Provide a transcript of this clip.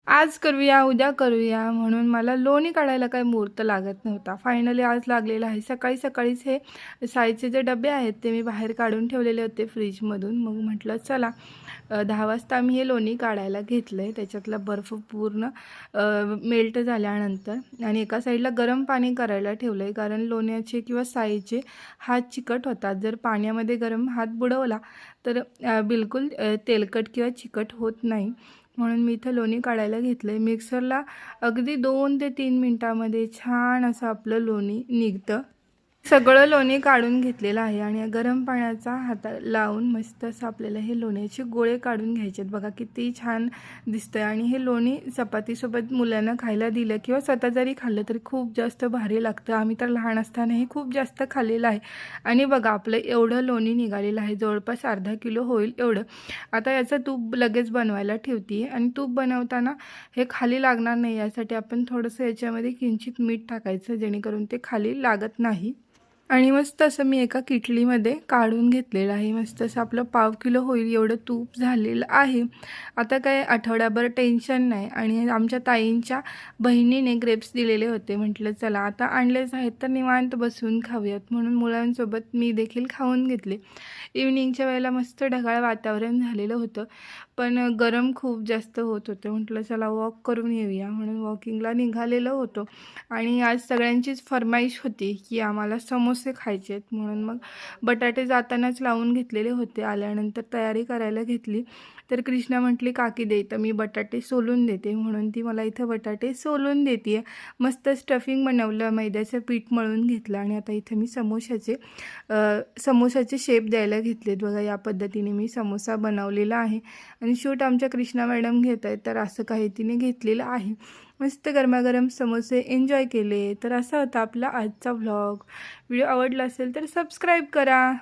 आज करूया, उद्या करूया म्हणून मला लोणी काढायला काही मुहूर्त लागत नव्हता. फायनली आज लागलेला आहे. सकाळीच हे साईजचे जे डबे आहेत ते मी बाहेर काढून ठेवलेले होते फ्रीजमधून. मग म्हटलं चला 10 वाजता मी हे लोणी काढायला घेतलं आहे. त्याच्यातला बर्फ पूर्ण मेल्ट झाल्यानंतर आणि एका साईडला गरम पाणी करायला ठेवलं आहे, कारण लोण्याचे किंवा साईचे हात चिकट होतात. जर पाण्यामध्ये गरम हात बुडवला तर बिलकुल तेलकट किंवा चिकट होत नाही. म्हणून मी इथं लोणी काढायला घेतलं आहे. मिक्सरला अगदी 2 ते 3 मिनटामध्ये छान असं आपलं लोणी निघतं. सगळं लोणी काढून घेतलेलं आहे आणि गरम पाण्याचा हात लावून मस्त असं आपल्याला हे लोण्याचे गोळे काढून घ्यायचे आहेत. बघा किती छान दिसतं आणि हे लोणी चपातीसोबत मुलांना खायला दिलं किंवा स्वतः जरी खाल्लं तरी खूप जास्त भारी लागतं. आम्ही तर लहान असतानाही खूप जास्त खाल्लेलं आहे. आणि बघा आपलं एवढं लोणी निघालेलं आहे, जवळपास अर्धा किलो होईल एवढं. आता याचं तूप लगेच बनवायला ठेवते आणि तूप बनवताना हे खाली लागणार नाही यासाठी आपण थोडंसं याच्यामध्ये किंचित मीठ टाकायचं, जेणेकरून ते खाली लागत नाही. आणि मस्त असं मी एका किटलीमध्ये काढून घेतलेलं आहे. मस्त असं आपलं पाव किलो होईल एवढं तूप झालेलं आहे. आता काय आठवड्याभर टेन्शन नाही. आणि आमच्या ताईंच्या बहिणीने ग्रेप्स दिलेले होते. म्हटलं चला आता आणलेच आहेत तर निवांत बसून खाऊयात, म्हणून मुलांसोबत मी देखील खाऊन घेतले. इव्हनिंगच्या वेळेला मस्त ढगाळ वातावरण झालेलं होतं, पण गरम खूप जास्त होत होतं. म्हटलं चला वॉक करून येऊया, म्हणून वॉकिंगला निघालेलो होतो. आणि आज सगळ्यांचीच फरमाईश होती की आम्हाला समोसे खायचे आहेत, म्हणून मग बटाटे जातानाच लावून घेतलेले होते. आल्यानंतर तयारी करायला घेतली तर कृष्णा म्हटली काकी दे, तर मी बटाटे सोलून देते, म्हणून ती मला इथं बटाटे सोलून देते. मस्त स्टफिंग बनवलं, मैद्याचं पीठ मळून घेतलं आणि आता इथं मी समोसाचे शेप द्यायला घेतलेत. बघा या पद्धतीने मी समोसा बनवलेला आहे आणि शूट आमच्या कृष्णा मॅडम घेत आहेत, तर असं काही तिने घेतलेलं आहे. मस्त गरमागरम समोसे एन्जॉय केले. तर असा होता आपला आजचा व्लॉग. व्हिडिओ आवडला असेल तर सबस्क्राईब करा.